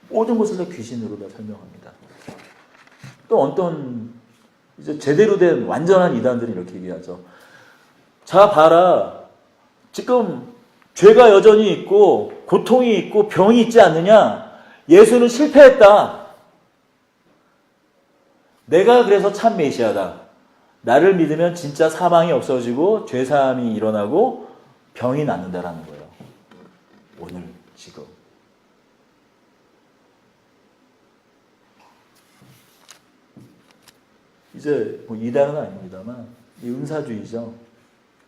모든 것을 다 귀신으로 다 설명합니다. 또 어떤 이제 제대로 된 완전한 이단들이 이렇게 얘기하죠. 자 봐라. 지금 죄가 여전히 있고 고통이 있고 병이 있지 않느냐? 예수는 실패했다. 내가 그래서 참 메시아다. 나를 믿으면 진짜 사망이 없어지고 죄사함이 일어나고 병이 낫는다라는 거예요. 오늘 지금. 이제 뭐 이단은 아닙니다만 이 은사주의죠.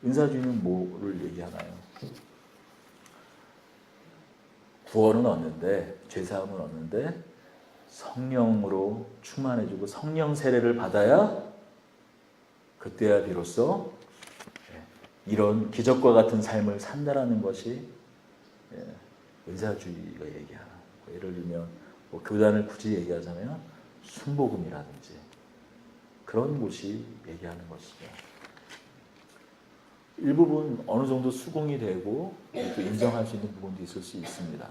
은사주의는 뭐를 얘기하나요? 구원은 얻는데, 죄사함은 얻는데 성령으로 충만해지고 성령 세례를 받아야 그때야 비로소 이런 기적과 같은 삶을 산다라는 것이 은사주의가 얘기하는 거예요. 예를 들면 뭐 교단을 굳이 얘기하자면 순복음이라든지 그런 곳이 얘기하는 것이죠. 일부분 어느 정도 수긍이 되고 또 인정할 수 있는 부분도 있을 수 있습니다.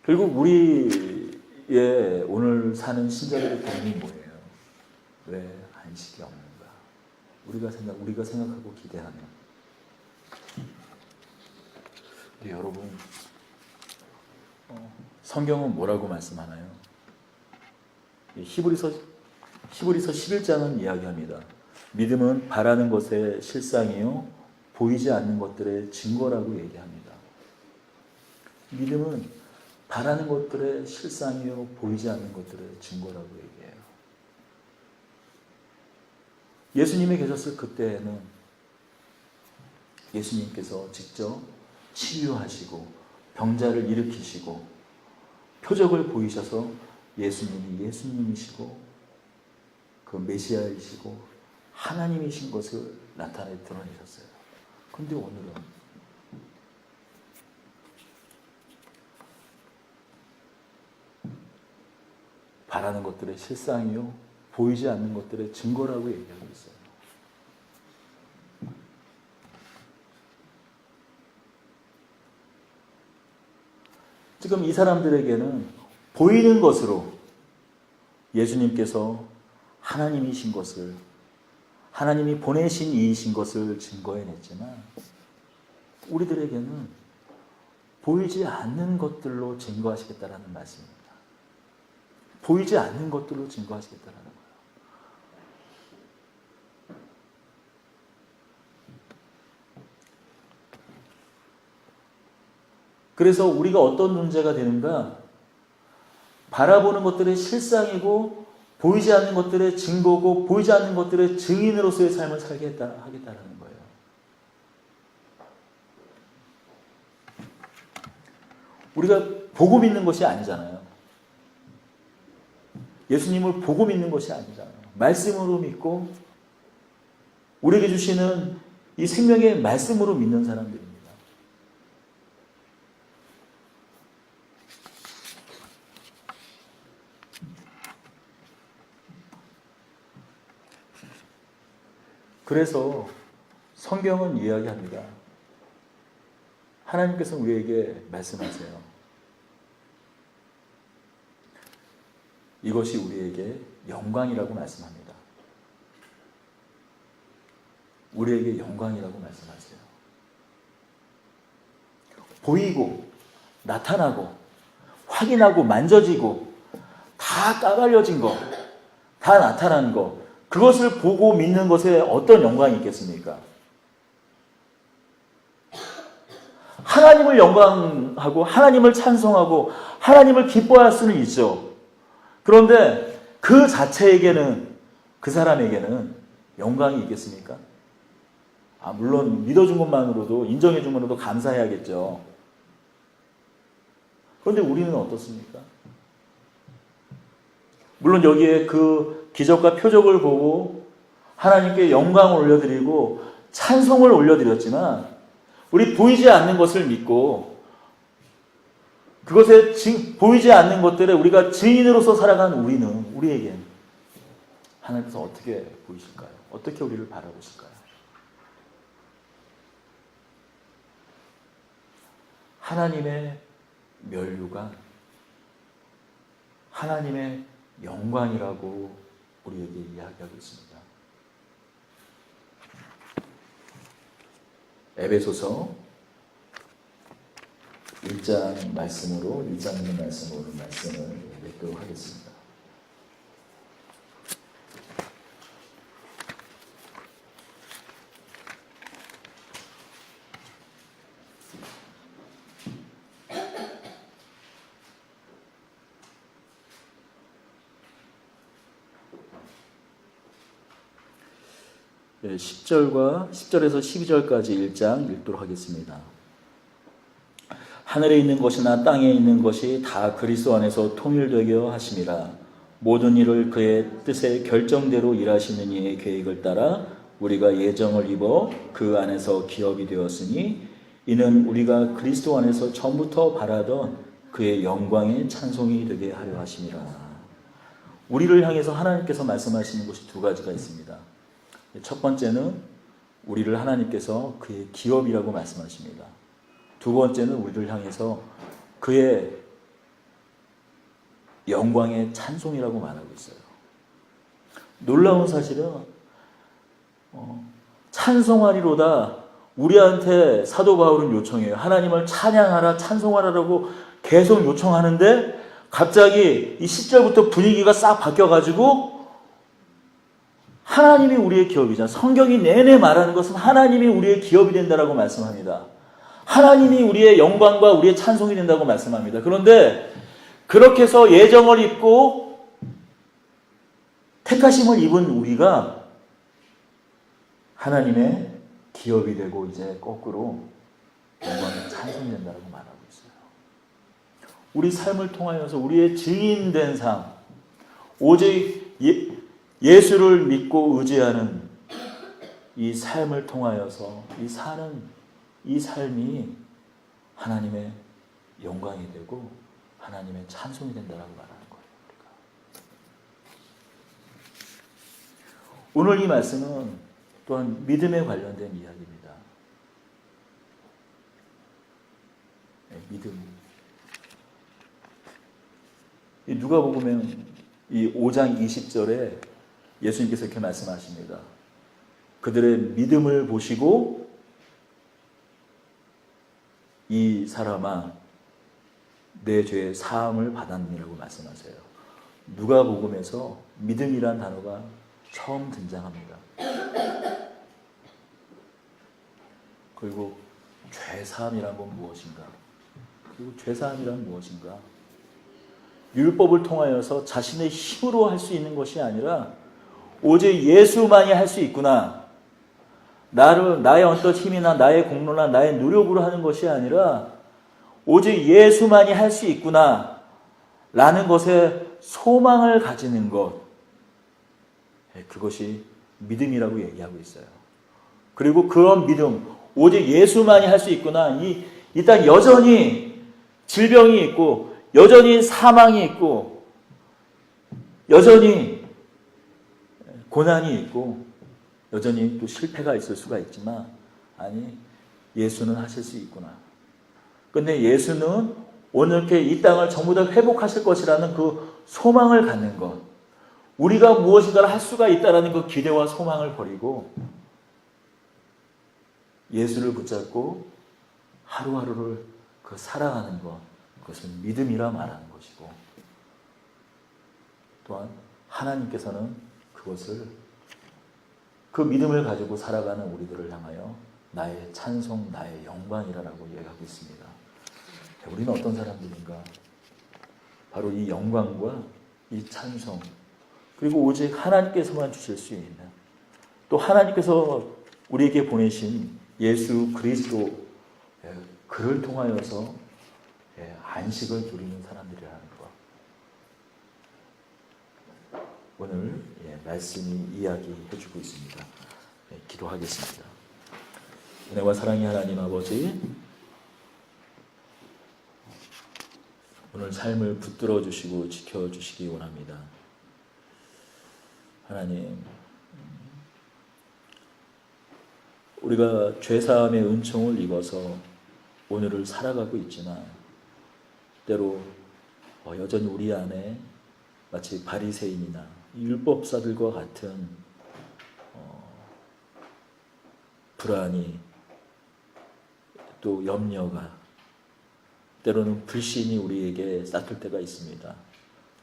결국 우리의 오늘 사는 신자들의 고민이 뭐예요? 왜 안식이 없는가? 우리가 생각하고 기대하는. 근데 여러분, 성경은 뭐라고 말씀하나요? 히브리서 11장은 이야기합니다. 믿음은 바라는 것의 실상이요 보이지 않는 것들의 증거라고 얘기합니다. 믿음은 바라는 것들의 실상이요 보이지 않는 것들의 증거라고 얘기해요. 예수님이 계셨을 그때에는 예수님께서 직접 치유하시고 병자를 일으키시고 표적을 보이셔서 예수님이 예수님이시고 그 메시아이시고 하나님이신 것을 나타내 드러내셨어요. 그런데 오늘은 바라는 것들의 실상이요 보이지 않는 것들의 증거라고 얘기하고 있어요. 지금 이 사람들에게는 보이는 것으로 예수님께서 하나님이신 것을, 하나님이 보내신 이이신 것을 증거해냈지만 우리들에게는 보이지 않는 것들로 증거하시겠다라는 말씀입니다. 보이지 않는 것들로 증거하시겠다라는 거예요. 그래서 우리가 어떤 존재가 되는가? 바라보는 것들의 실상이고 보이지 않는 것들의 증거고 보이지 않는 것들의 증인으로서의 삶을 살게 하겠다라는 거예요. 우리가 보고 믿는 것이 아니잖아요. 예수님을 보고 믿는 것이 아니잖아요. 말씀으로 믿고 우리에게 주시는 이 생명의 말씀으로 믿는 사람들입니다. 그래서 성경은 이야기합니다. 하나님께서 우리에게 말씀하세요. 이것이 우리에게 영광이라고 말씀합니다. 우리에게 영광이라고 말씀하세요. 보이고 나타나고 확인하고 만져지고 다 까발려진 거, 다 나타난 거, 그것을 보고 믿는 것에 어떤 영광이 있겠습니까? 하나님을 영광하고 하나님을 찬송하고 하나님을 기뻐할 수는 있죠. 그런데 그 자체에게는, 그 사람에게는 영광이 있겠습니까? 물론 믿어준 것만으로도, 인정해준 것으로도 감사해야겠죠. 그런데 우리는 어떻습니까? 물론 여기에 그 기적과 표적을 보고 하나님께 영광을 올려드리고 찬송을 올려드렸지만, 우리 보이지 않는 것을 믿고 그것에 보이지 않는 것들에 우리가 증인으로서 살아가는 우리에겐 하나님께서 어떻게 보이실까요? 어떻게 우리를 바라보실까요? 하나님의 면류가 하나님의 영광이라고 우리에게 이야기하고 있습니다. 에베소서 1장 말씀으로 말씀을 읽도록 하겠습니다. 네, 10절에서 12절까지 1장 읽도록 하겠습니다. 하늘에 있는 것이나 땅에 있는 것이 다 그리스도 안에서 통일되게 하심이라. 모든 일을 그의 뜻의 결정대로 일하시는 이의 계획을 따라 우리가 예정을 입어 그 안에서 기업이 되었으니, 이는 우리가 그리스도 안에서 처음부터 바라던 그의 영광의 찬송이 되게 하려 하심이라. 우리를 향해서 하나님께서 말씀하시는 것이 두 가지가 있습니다. 첫 번째는 우리를 하나님께서 그의 기업이라고 말씀하십니다. 두 번째는 우리를 향해서 그의 영광의 찬송이라고 말하고 있어요. 놀라운 사실은 찬송하리로다 우리한테 사도 바울은 요청해요. 하나님을 찬양하라, 찬송하라라고 계속 요청하는데 갑자기 이 10절부터 분위기가 싹 바뀌어가지고 하나님이 우리의 기업이잖아. 성경이 내내 말하는 것은 하나님이 우리의 기업이 된다라고 말씀합니다. 하나님이 우리의 영광과 우리의 찬송이 된다고 말씀합니다. 그런데 그렇게 해서 예정을 입고 택하심을 입은 우리가 하나님의 기업이 되고 이제 거꾸로 영광의 찬송이 된다고 말하고 있어요. 우리 삶을 통하여서 우리의 증인된 삶, 오직 예수를 믿고 의지하는 이 삶을 통하여서 이 삶이 하나님의 영광이 되고 하나님의 찬송이 된다고 말하는 거예요. 오늘 이 말씀은 또한 믿음에 관련된 이야기입니다. 믿음. 누가복음에 이 5장 20절에 예수님께서 이렇게 말씀하십니다. 그들의 믿음을 보시고 이 사람아 내 죄의 사함을 받았느니라고 말씀하세요. 누가복음에서 믿음이란 단어가 처음 등장합니다. 그리고 죄사함이란 건 무엇인가? 그리고 죄사함이란 무엇인가? 율법을 통하여서 자신의 힘으로 할 수 있는 것이 아니라 오직 예수만이 할 수 있구나. 나의 어떤 힘이나 나의 공로나 나의 노력으로 하는 것이 아니라 오직 예수만이 할 수 있구나 라는 것에 소망을 가지는 것, 그것이 믿음이라고 얘기하고 있어요. 그리고 그런 믿음, 오직 예수만이 할 수 있구나. 이 땅 여전히 질병이 있고 여전히 사망이 있고 여전히 고난이 있고 여전히 또 실패가 있을 수가 있지만, 아니, 예수는 하실 수 있구나. 근데 예수는 오늘 이렇게 이 땅을 전부 다 회복하실 것이라는 그 소망을 갖는 것, 우리가 무엇인가를 할 수가 있다는 그 기대와 소망을 버리고 예수를 붙잡고 하루하루를 그 살아가는 것, 그것은 믿음이라 말하는 것이고, 또한 하나님께서는 그것을, 그 믿음을 가지고 살아가는 우리들을 향하여 나의 찬송, 나의 영광이라고 이야기하고 있습니다. 우리는 어떤 사람들인가? 바로 이 영광과 이 찬송, 그리고 오직 하나님께서만 주실 수 있는, 또 하나님께서 우리에게 보내신 예수 그리스도, 그를 통하여서 안식을 누리는 사람들이라는 것, 오늘 말씀이 이야기해주고 있습니다. 기도하겠습니다. 은혜와 사랑의 하나님 아버지, 오늘 삶을 붙들어 주시고 지켜주시기 원합니다. 하나님, 우리가 죄사함의 은총을 입어서 오늘을 살아가고 있지만, 때로 여전히 우리 안에 마치 바리새인이나 율법사들과 같은 불안이, 또 염려가, 때로는 불신이 우리에게 싹틀 때가 있습니다.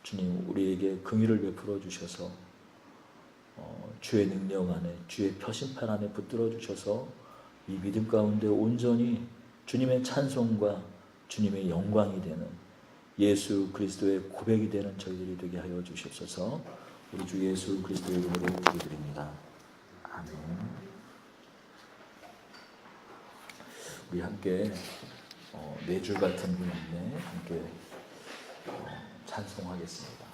주님, 우리에게 긍휼을 베풀어 주셔서 주의 능력 안에, 주의 표심판 안에 붙들어 주셔서 이 믿음 가운데 온전히 주님의 찬송과 주님의 영광이 되는, 예수 그리스도의 고백이 되는 저희들이 되게 하여 주시옵소서. 우리 주 예수 그리스도의 이름으로 기도드립니다. 아멘. 우리 함께 네 줄 같은 분인데 함께 찬송하겠습니다.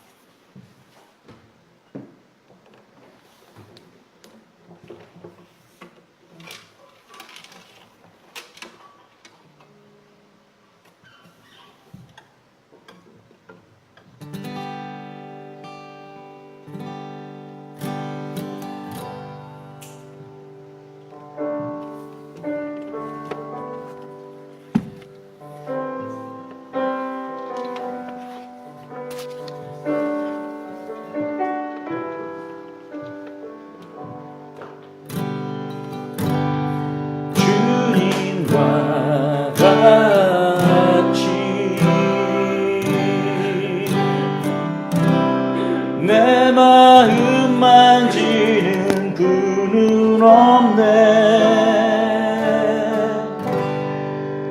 내 마음 만지는 분은 없네.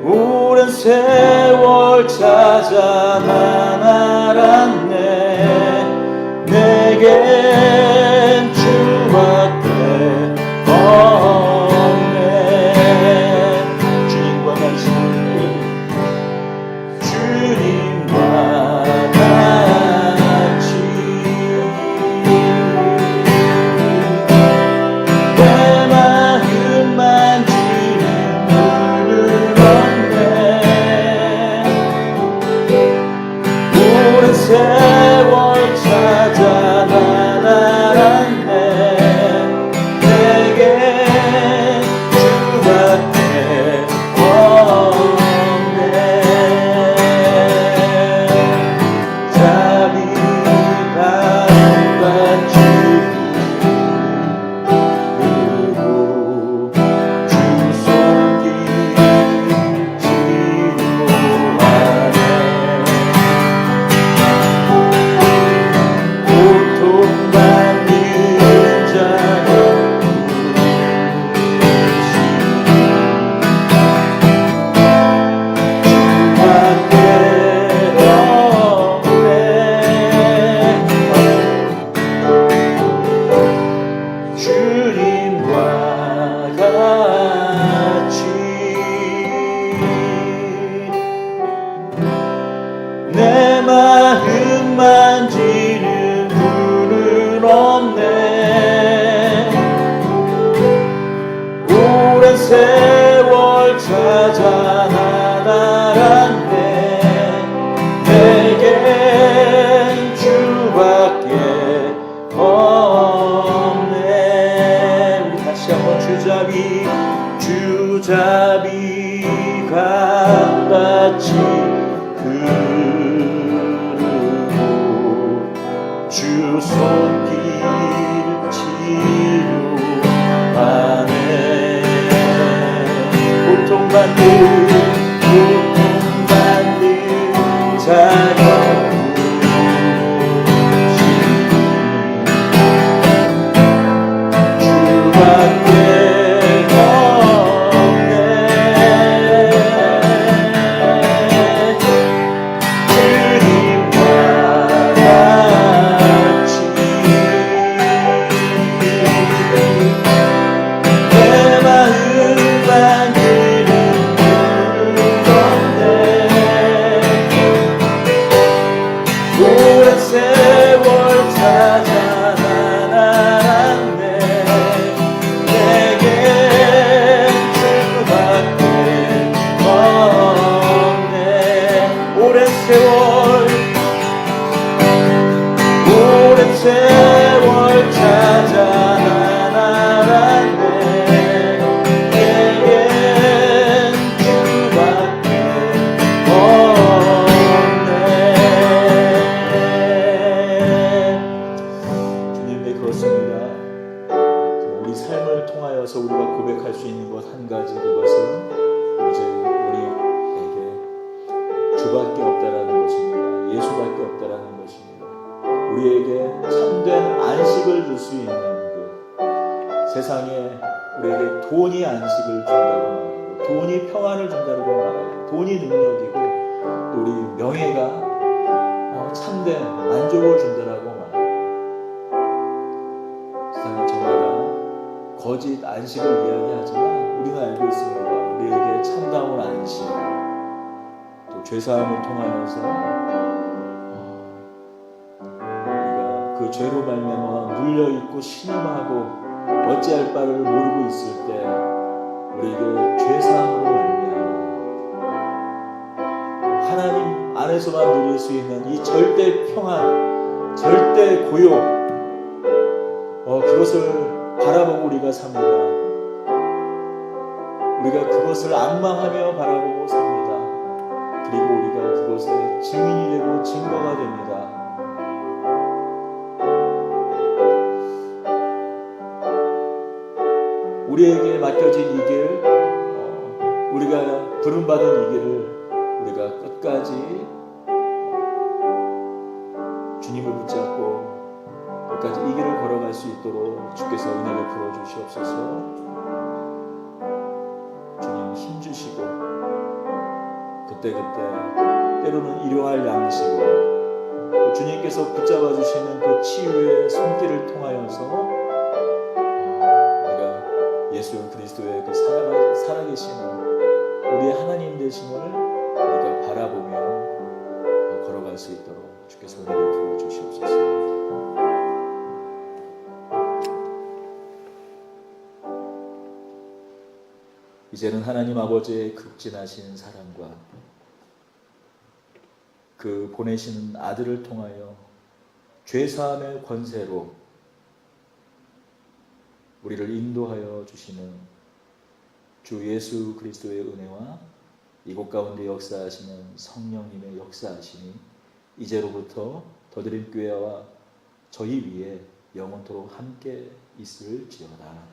오랜 세월 찾아 난 알았네. 내겐 주밖에 없네. 주님과 같이 세월 찾아 난 알았네. 내게 주밖에 없네. 자비감같이 그리고 주 손길 치료하네. 내 마음 만지는 분은 없네. 오랜 세월 찾아 난 알았네. 내겐 주밖에 없네. 우리 다시 한번 주자비 감같이 주 손길 치료하네. 고통받는 그렇습니다. 우리 삶을 통하여서 우리가 고백할 수 있는 것 한 가지, 그것은 오직 우리에게 주밖에 없다라는 것입니다. 예수밖에 없다라는 것입니다. 우리에게 참된 안식을 줄 수 있는 그 세상에 우리에게 돈이 안식을 준다고 말하고, 돈이 평안을 준다고 말하고, 돈이 능력이고, 또 우리 명예가 참된 만족을 준다라고 말합니다. 세상은 저마다 거짓 안식을 이야기하지만 우리는 알고 있습니다. 우리에게 참다운 안식, 또 죄사함을 통하여서 우리가 그 죄로 말미암아 눌려있고 신음하고 어찌할 바를 모르고 있을 때 우리에게 죄사함으로 말미암아 하나님 안에서만 누릴 수 있는 이 절대 평안, 절대 고요, 그것을 바라보고 우리가 삽니다. 우리가 그것을 앙망하며 바라보고 삽니다. 그리고 우리가 그것의 증인이 되고 증거가 됩니다. 우리에게 맡겨진 이 길, 우리가 부름받은 이 길을 우리가 끝까지 주님을 붙잡고 끝까지 이 길을 걸어갈 수 있도록 주께서 은혜 베풀어 주시옵소서. 주님 힘주시고 그때그때 때로는 일용할 양식으로 주님께서 붙잡아 주시는 그 치유의 손길을 통하여서 우리가 예수 그리스도의 그 살아계심을, 우리의 하나님 되심을 우리가 바라보며 걸어갈 수 있도록 주께서 은혜 베풀어 주시옵소서. 이제는 하나님 아버지의 극진하신 사랑과 그 보내시는 아들을 통하여 죄사함의 권세로 우리를 인도하여 주시는 주 예수 그리스도의 은혜와 이곳 가운데 역사하시는 성령님의 역사하심이 이제로부터 더드림 교회와 저희 위에 영원토록 함께 있을지어다.